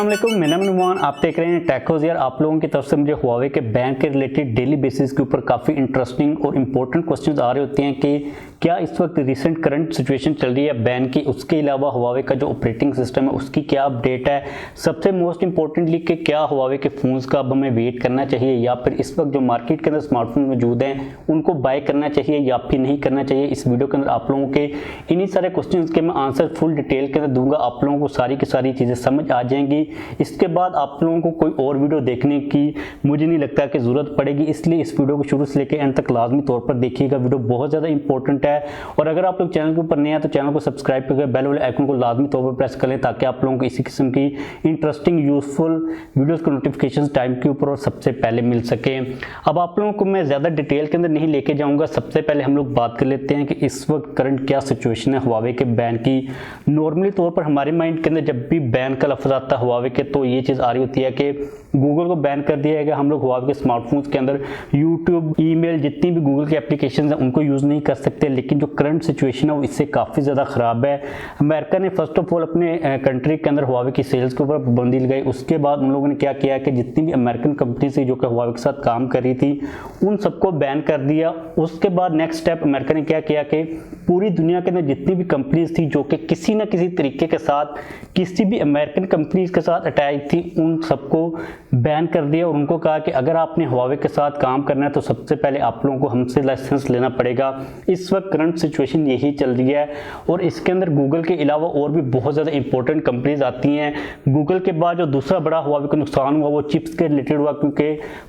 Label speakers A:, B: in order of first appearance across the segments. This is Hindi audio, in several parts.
A: अस्सलाम वालेकुम, मेरा नाम नुमान। आप देख रहे हैं टेक हाउस। यार आप लोगों की तरफ से मुझे हुआवे के बैन के रिलेटेड डेली बेसिस के ऊपर काफ़ी इंटरेस्टिंग और इंपॉर्टेंट क्वेश्चंस आ रहे होते हैं कि क्या इस वक्त रिसेंट करंट सिचुएशन चल रही है बैन की, उसके अलावा हुआवे का जो ऑपरेटिंग सिस्टम है उसकी क्या अपडेट है, सबसे मोस्ट इंपॉर्टेंटली कि क्या हुआवे के फ़ोन्स का अब हमें वेट करना चाहिए या फिर इस वक्त जो मार्केट के अंदर स्मार्टफोन मौजूद हैं उनको बाय करना चाहिए या फिर नहीं करना चाहिए। इस वीडियो के अंदर आप लोगों के इन्हीं सारे क्वेश्चन के मैं आंसर फुल डिटेल के अंदर दूंगा। आप लोगों को सारी की सारी चीज़ें समझ आ जाएंगी। इसके बाद आप लोगों को कोई और वीडियो देखने की मुझे नहीं लगता कि ज़रूरत पड़ेगी, इसलिए इस वीडियो को शुरू से लेकर एंड तक लाजमी तौर पर देखिएगा। वीडियो बहुत ज़्यादा इंपॉर्टेंट है और अगर आप लोग चैनल के ऊपर नए हैं तो चैनल को सब्सक्राइब करके बेल वाले आइकन को लाजमी तौर पर प्रेस कर लें ताकि आप लोगों को इसी किस्म की इंटरेस्टिंग यूजफुल वीडियोस के नोटिफिकेशन टाइम के ऊपर और सबसे पहले मिल सके। अब आप लोगों को मैं ज़्यादा डिटेल के अंदर नहीं लेके जाऊँगा। सबसे पहले हम लोग बात कर लेते हैं कि इस वक्त करंट क्या सिचुएशन है हुआवे के बैन की। नॉर्मली तौर पर हमारे माइंड के अंदर जब भी बैन का लफ्ज़ आता है हुआवे के तो ये चीज़ आ रही होती है कि गूगल को बैन कर दिया गया। हम लोग हुआवे के स्मार्टफोन्स के अंदर यूट्यूब, ईमेल, जितनी भी गूगल की एप्लीकेशन हैं उनको यूज़ नहीं कर सकते। लेकिन जो करंट सिचुएशन है वो इससे काफ़ी ज़्यादा ख़राब है। अमेरिका ने फर्स्ट ऑफ ऑल अपने कंट्री के अंदर हुआवे की सेल्स के ऊपर पाबंदी लगाई। उसके बाद उन लोगों ने क्या किया कि जितनी भी अमेरिकन कंपनी थी जो कि हुआवे के साथ काम कर रही थी उन सबको बैन कर दिया। उसके बाद नेक्स्ट स्टेप अमेरिका ने क्या किया कि पूरी दुनिया के अंदर जितनी भी कंपनीज थी जो कि किसी न किसी तरीके के साथ किसी भी अमेरिकन कंपनीज के साथ अटैच थी उन सबको बैन कर दिया और उनको कहा कि अगर आपने हुआवे के साथ काम करना है तो सबसे पहले आप लोगों को हमसे लाइसेंस लेना पड़ेगा। इस वक्त करंट सिचुएशन यही चल रही है और इसके अंदर गूगल के अलावा और भी बहुत ज़्यादा इंपॉर्टेंट कंपनीज आती हैं। गूगल के बाद जो दूसरा बड़ा हुआवे को नुकसान हुआ वो चिप्स के रिलेटेड हुआ, क्योंकि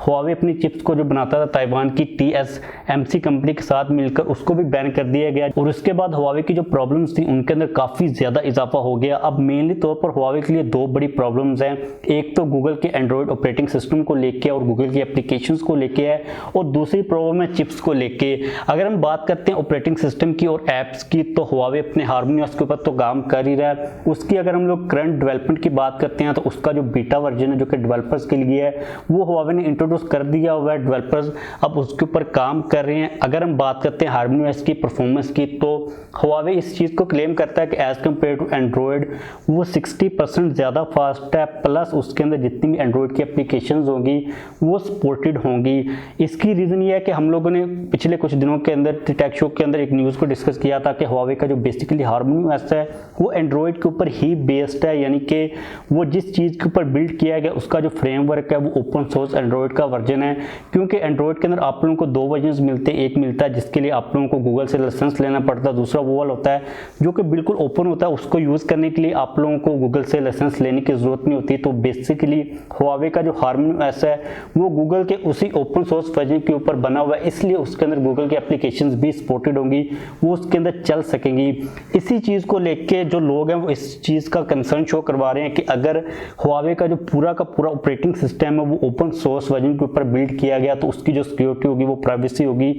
A: हुआवे अपनी चिप्स को जो बनाता था ताइवान की TSMC कंपनी के साथ मिलकर उसको भी बैन कर दिया गया। और उसके बाद हुआवे की जो प्रॉब्लम्स थी उनके अंदर काफ़ी ज़्यादा इजाफा हो गया। अब मेनली तौर पर हुआवे के लिए दो बड़ी प्रॉब्लम्स हैं, एक तो गूगल के एंड्रॉयड ऑपरेटिंग सिस्टम को लेके और गूगल की एप्लीकेशंस को लेके है और दूसरी प्रॉब्लम है चिप्स को लेके। अगर हम बात करते हैं ऑपरेटिंग सिस्टम की और ऐप्स की तो हुआवे अपने हार्मनी OS के ऊपर तो काम कर ही रहा है। उसकी अगर हम लोग करंट डेवलपमेंट की बात करते हैं तो उसका जो बीटा वर्जन है जो कि डेवलपर्स के लिए है वो हुआवे ने इंट्रोड्यूस कर दिया हुआ है। डेवलपर्स अब उसके ऊपर काम कर रहे हैं। अगर हम बात करते हैं हार्मनी OS की परफॉर्मेंस की तो हुआवे इस चीज़ को क्लेम करता है कि एज कम्पेयर टू एंड्रॉयड वो 60% ज़्यादा फास्ट है, प्लस उसके अंदर जितनी भी एंड्रॉयड की एप्लीकेशंस होंगी वो सपोर्टेड होंगी। इसकी रीज़न ये है कि हम लोगों ने पिछले कुछ दिनों के अंदर टेक शो के अंदर एक न्यूज़ को डिस्कस किया था कि हुआवे का जो बेसिकली हार्मनी OS है वो एंड्रॉयड के ऊपर ही बेस्ड है, यानी कि वो जिस चीज़ के ऊपर बिल्ड किया गया उसका जो फ्रेमवर्क है वो ओपन सोर्स एंड्रॉयड का वर्जन है। क्योंकि एंड्रॉयड के अंदर आप लोगों को दो वर्जन मिलते हैं, एक मिलता है जिसके लिए आप लोगों को गूगल से लाइसेंस लेना पड़ता है, दूसरा वो वाला होता है जो कि बिल्कुल ओपन होता है, उसको यूज़ करने के लिए आप लोगों को गूगल से लाइसेंस लेने की ज़रूरत नहीं होती। तो बेसिकली हुआवे का जो हार्मनी OS है वो गूगल के उसी ओपन सोर्स वर्जन के ऊपर बना हुआ है, इसलिए उसके अंदर गूगल की एप्लीकेशंस भी सपोर्टेड होंगी, वो उसके अंदर चल सकेंगी। इसी चीज़ को लेके जो लोग हैं वो इस चीज़ का कंसर्न शो करवा रहे हैं कि अगर हुआवे का जो पूरा का पूरा ऑपरेटिंग सिस्टम है वो ओपन सोर्स वर्जन के ऊपर बिल्ड किया गया तो उसकी जो सिक्योरिटी होगी वो प्राइवेसी होगी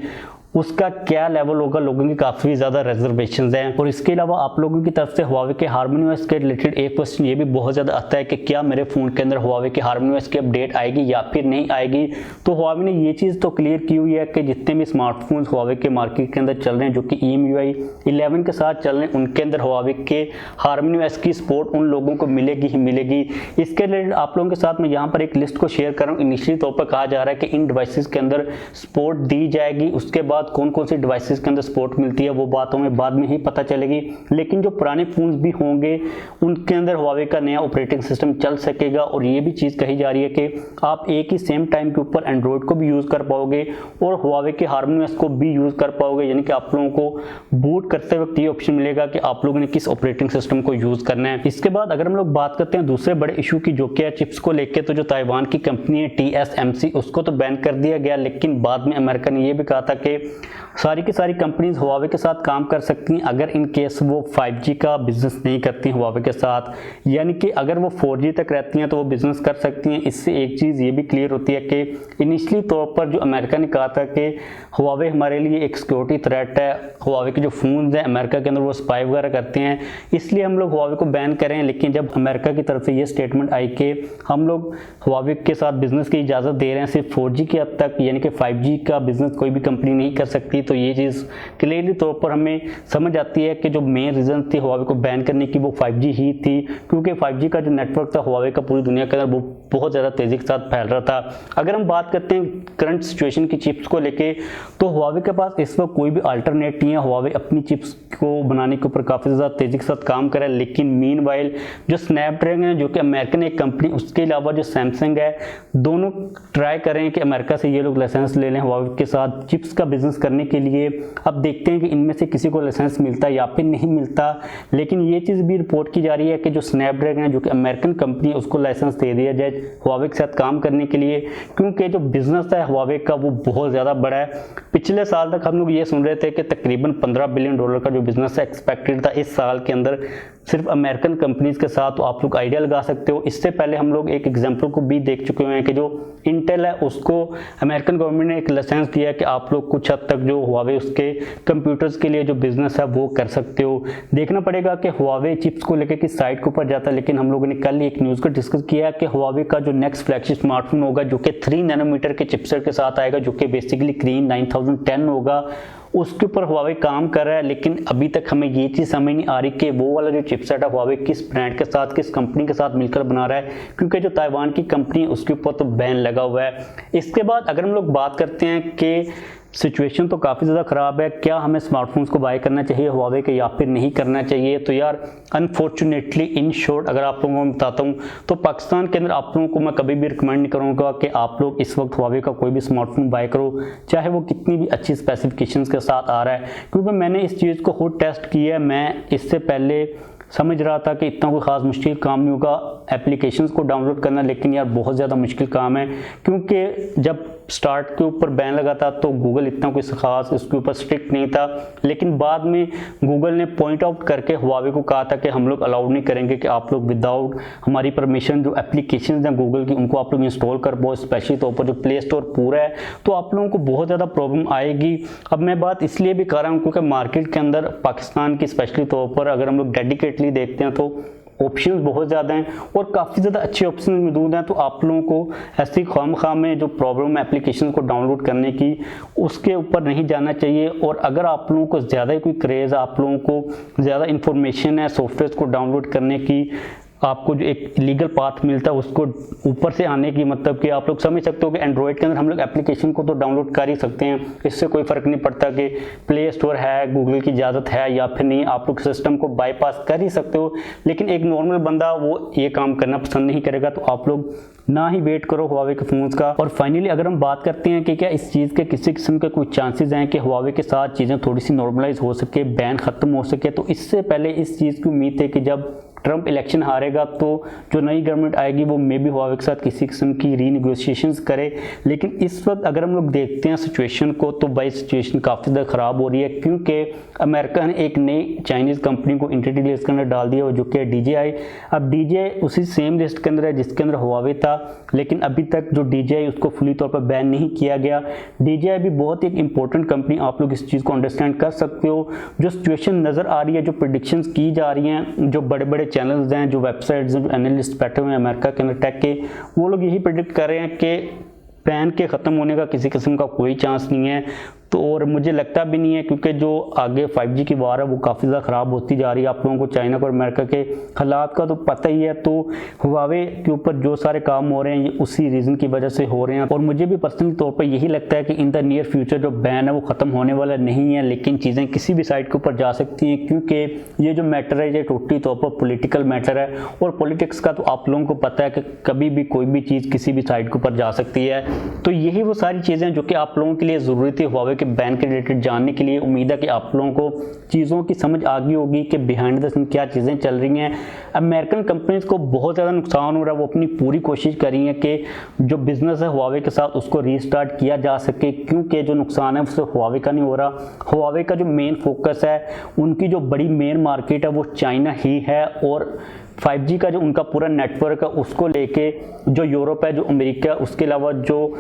A: उसका क्या लेवल होगा, लोगों की काफ़ी ज़्यादा रिजर्वेशंस हैं। और इसके अलावा आप लोगों की तरफ से हुआवे के हार्मनी OS के रिलेटेड एक क्वेश्चन ये भी बहुत ज़्यादा आता है कि क्या मेरे फ़ोन के अंदर हुआवे के हार्मनी OS की अपडेट आएगी या फिर नहीं आएगी। तो हुआवे ने ये चीज़ तो क्लियर की हुई है कि जितने भी स्मार्टफोन्स हुआवे के मार्केट के अंदर चल रहे हैं जो कि EMUI 11 के साथ चल रहे हैं उनके अंदर हुआवे के हार्मनी OS की सपोर्ट उन लोगों को मिलेगी ही मिलेगी। इसके रिलेटेड आप लोगों के साथ मैं यहाँ पर एक लिस्ट को शेयर कर रहा हूँ। इनिशियली तौर पर कहा जा रहा है कि इन डिवाइसेस के अंदर सपोर्ट दी जाएगी, उसके बाद कौन कौन सी डिवाइसेस के अंदर सपोर्ट मिलती है वो बात हमें बाद में ही पता चलेगी। लेकिन जो पुराने फोन्स भी होंगे उनके अंदर हुआवे का नया ऑपरेटिंग सिस्टम चल सकेगा और ये भी चीज़ कही जा रही है कि आप एक ही सेम टाइम के ऊपर एंड्रॉयड को भी यूज़ कर पाओगे और हुआवे के हार्मनी OS को भी यूज़ कर पाओगे, यानी कि आप लोगों को बूट करते वक्त ये ऑप्शन मिलेगा कि आप लोगों ने किस ऑपरेटिंग सिस्टम को यूज़ करना है। इसके बाद अगर हम लोग बात करते हैं दूसरे बड़े इशू की जो कि है चिप्स को लेकर, तो जो ताइवान की कंपनी है TSMC उसको तो बैन कर दिया गया, लेकिन बाद में अमेरिका ने यह भी कहा था कि सारी की सारी कंपनीज हुआवे के साथ काम कर सकती हैं अगर इन केस वो 5G का बिजनेस नहीं करती हैं हुआवे के साथ, यानी कि अगर वो 4G तक रहती हैं तो वो बिजनेस कर सकती हैं। इससे एक चीज़ ये भी क्लियर होती है कि इनिशियली तौर पर जो अमेरिका ने कहा था कि हुआवे हमारे लिए एक सिक्योरिटी थ्रेट है, हुआवे के जो फ़ोन हैं अमेरिका के अंदर वो स्पाई वगैरह करते हैं, इसलिए हम लोग हुआवे को बैन करें। लेकिन जब अमेरिका की तरफ से ये स्टेटमेंट आई कि हम लोग हुआवे के साथ बिजनेस की इजाज़त दे रहे हैं सिर्फ 4G की हद तक, यानी कि 5G का बिजनेस कोई भी कंपनी नहीं कर सकती। तो ये चीज़ क्लियरली तौर पर हमें समझ आती है कि जो मेन रीज़न थी हुआवे को बैन करने की वो 5G ही थी, क्योंकि 5G का जो नेटवर्क था हुआवे का पूरी दुनिया के अंदर वो बहुत ज़्यादा तेज़ी के साथ फैल रहा था। अगर हम बात करते हैं करंट सिचुएशन की चिप्स को लेके, तो हुआवे के पास इस वक्त कोई भी अल्टरनेट नहीं है। हुआवे अपनी चिप्स को बनाने के ऊपर काफ़ी ज़्यादा तेज़ी के साथ काम कर रहा है, लेकिन मीनवाइल जो स्नैपड्रैगन है जो कि अमेरिकन एक कंपनी, उसके अलावा जो सैमसंग है, दोनों ट्राई करें कि अमेरिका से ये लोग लाइसेंस ले लें हुआवे के साथ चिप्स का बिजनेस करने के लिए। अब देखते हैं कि इनमें से किसी को लाइसेंस मिलता है या फिर नहीं मिलता, लेकिन ये चीज़ भी रिपोर्ट की जा रही है कि जो स्नैपड्रैगन है जो कि अमेरिकन कंपनी है उसको लाइसेंस दे दिया जाए हुआवे के साथ काम करने के लिए, क्योंकि जो बिजनेस है हुआवे का वो बहुत ज़्यादा बड़ा है। पिछले साल तक हम लोग ये सुन रहे थे कि तकरीबन $15 बिलियन का जो बिजनेस है एक्सपेक्टेड था इस साल के अंदर सिर्फ अमेरिकन कंपनीज के साथ। तो आप लोग आइडिया लगा सकते हो। इससे पहले हम लोग एक एग्जांपल को भी देख चुके हैं कि जो इंटेल है उसको अमेरिकन गवर्नमेंट ने एक लाइसेंस दिया है कि आप लोग कुछ हद तक जो हुआवे उसके कंप्यूटर्स के लिए जो बिजनेस है वो कर सकते हो। देखना पड़ेगा कि हुआवे चिप्स को लेकर किस साइड के ऊपर जाता है, लेकिन हम लोगों ने कल एक न्यूज़ को डिस्कस किया है कि हुआवे का जो नेक्स्ट फ्लैगशिप स्मार्टफोन होगा जो कि 3 नैनोमीटर के चिपसेट के साथ आएगा, जो कि बेसिकली क्रीन 9010 होगा, उसके ऊपर हुआवे काम कर रहा है। लेकिन अभी तक हमें ये चीज़ समझ नहीं आ रही कि वो वाला जो चिपसेट है हुआवे किस ब्रांड के साथ, किस कंपनी के साथ मिलकर बना रहा है, क्योंकि जो ताइवान की कंपनी है उसके ऊपर तो बैन लगा हुआ है। इसके बाद अगर हम लोग बात करते हैं कि सिचुएशन तो काफ़ी ज़्यादा ख़राब है, क्या हमें स्मार्टफोन्स को बाय करना चाहिए हुआवे के या फिर नहीं करना चाहिए, तो यार अनफॉर्चुनेटली इन शॉर्ट अगर आप लोगों को बताता हूँ तो पाकिस्तान के अंदर आप लोगों को मैं कभी भी रिकमेंड नहीं करूँगा कि आप लोग इस वक्त हुआवे का कोई भी स्मार्टफोन बाय करो, चाहे वो कितनी भी अच्छी स्पेसिफिकेशंस के साथ आ रहा है, क्योंकि मैंने इस चीज़ को खुद टेस्ट किया है। मैं इससे पहले समझ रहा था कि इतना कोई ख़ास मुश्किल काम नहीं होगा एप्लीकेशंस को डाउनलोड करना, लेकिन यार बहुत ज़्यादा मुश्किल काम है, क्योंकि जब स्टार्ट के ऊपर बैन लगा था तो गूगल इतना कोई ख़ास इसके ऊपर स्ट्रिक्ट नहीं था, लेकिन बाद में गूगल ने पॉइंट आउट करके हुआवे को कहा था कि हम लोग अलाउड नहीं करेंगे कि आप लोग विदाउट हमारी परमिशन जो एप्लीकेशन हैं गूगल की उनको आप लोग इंस्टॉल कर पाओ, स्पेशली तौर पर जो प्ले स्टोर पूरा है, तो आप लोगों को बहुत ज़्यादा प्रॉब्लम आएगी। अब मैं बात इसलिए भी कर रहा हूँ क्योंकि मार्केट के अंदर पाकिस्तान की स्पेशली तौर पर अगर हम लोग डेडिकेटली देखते हैं तो ऑप्शंस बहुत ज़्यादा हैं और काफ़ी ज़्यादा अच्छे ऑप्शन मौजूद हैं। तो आप लोगों को ऐसी खाम में जो प्रॉब्लम है एप्लीकेशन को डाउनलोड करने की उसके ऊपर नहीं जाना चाहिए। और अगर आप लोगों को ज़्यादा ही कोई क्रेज़, आप लोगों को ज़्यादा इन्फॉर्मेशन है सॉफ्टवेयर को डाउनलोड करने की, आपको जो एक लीगल पाथ मिलता है उसको ऊपर से आने की, मतलब कि आप लोग समझ सकते हो कि एंड्रॉयड के अंदर हम लोग एप्लीकेशन को तो डाउनलोड कर ही सकते हैं, इससे कोई फ़र्क नहीं पड़ता कि प्ले स्टोर है, गूगल की इजाज़त है या फिर नहीं, आप लोग सिस्टम को बाईपास कर ही सकते हो। लेकिन एक नॉर्मल बंदा वो ये काम करना पसंद नहीं करेगा, तो आप लोग ना ही वेट करो हुआवे के फ़ोन्स का। और फाइनली अगर हम बात करते हैं कि क्या इस चीज़ के किसी किस्म के कोई चांसेस हैं कि हुआवे के साथ चीज़ें थोड़ी सी नॉर्मलाइज हो सके, बैन ख़त्म हो सके, तो इससे पहले इस चीज़ की उम्मीद है कि जब ट्रंप इलेक्शन हारेगा तो जो नई गवर्नमेंट आएगी वो मे भी हुआवे के साथ किसी किस्म की रीनेगोशिएशंस करे। लेकिन इस वक्त अगर हम लोग देखते हैं सिचुएशन को तो भाई सिचुएशन काफ़ी ज़्यादा ख़राब हो रही है, क्योंकि अमेरिका ने एक नई चाइनीज़ कंपनी को एंटिटी लिस्ट के अंदर डाल दिया जो कि DJI। अब DJI उसी सेम लिस्ट के अंदर है जिसके अंदर हुआवे था, लेकिन अभी तक जो DJI उसको फुली तौर पर बैन नहीं किया गया। DJI भी बहुत ही एक इंपॉर्टेंट कंपनी, आप लोग इस चीज़ को अंडरस्टैंड कर सकते हो। जो सिचुएशन नज़र आ रही है, जो प्रेडिक्शंस की जा रही हैं, जो बड़े बड़े चैनल्स हैं, जो वेबसाइट्स हैं, जो एनालिस्ट बैठे हुए हैं अमेरिका के अंदर टेक के, वो लोग यही प्रेडिक्ट कर रहे हैं कि बैन के ख़त्म होने का किसी किस्म का कोई चांस नहीं है। तो और मुझे लगता भी नहीं है, क्योंकि जो आगे 5G की वार है वो काफ़ी ज़्यादा ख़राब होती जा रही है। आप लोगों को चाइना और अमेरिका के हालात का तो पता ही है, तो हुआवे के ऊपर जो सारे काम हो रहे हैं ये उसी रीज़न की वजह से हो रहे हैं। और मुझे भी पर्सनल तौर पर यही लगता है कि इन द नियर फ्यूचर जो बैन है वो ख़त्म होने वाला नहीं है, लेकिन चीज़ें किसी भी साइड के ऊपर जा सकती हैं, क्योंकि ये जो मैटर है ये टोटली तौर पर पॉलिटिकल मैटर है। और पॉलिटिक्स का तो आप लोगों को पता है कि कभी भी कोई भी चीज़ किसी भी साइड के ऊपर जा सकती है। तो यही वो सारी चीज़ें जो कि आप लोगों के लिए ज़रूरी थी हुआवे के बैन के रिलेटेड जानने के लिए। उम्मीद है कि आप लोगों को चीज़ों की समझ आ गई होगी कि बिहाइंड द सीन क्या चीज़ें चल रही हैं। अमेरिकन कंपनीज को बहुत ज़्यादा नुकसान हो रहा है, वो अपनी पूरी कोशिश कर रही हैं कि जो बिज़नेस है हुआवे के साथ उसको रीस्टार्ट किया जा सके, क्योंकि जो नुकसान है उससे हुआवे का नहीं हो रहा। हुआवे का जो मेन फोकस है, उनकी जो बड़ी मेन मार्केट है वो चाइना ही है, और 5G का जो उनका पूरा नेटवर्क है उसको लेके जो यूरोप है, जो अमेरिका, उसके अलावा जो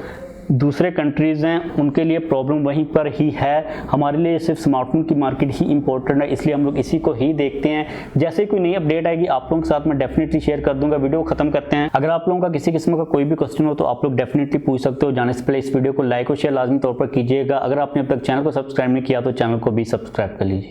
A: दूसरे कंट्रीज़ हैं उनके लिए प्रॉब्लम वहीं पर ही है, हमारे लिए सिर्फ स्मार्टफोन की मार्केट ही इंपॉर्टेंट है, इसलिए हम लोग इसी को ही देखते हैं। जैसे कोई नई अपडेट आएगी आप लोगों के साथ मैं डेफिनेटली शेयर कर दूंगा। वीडियो खत्म करते हैं। अगर आप लोगों का किसी किस्म का कोई भी क्वेश्चन हो तो आप लोग डेफिनेटली पूछ सकते हो। जाने से पहले इस वीडियो को लाइक और शेयर लाजमी तौर पर कीजिएगा। अगर आपने अब तक चैनल को सब्सक्राइब नहीं किया तो चैनल को भी सब्सक्राइब कर लीजिए।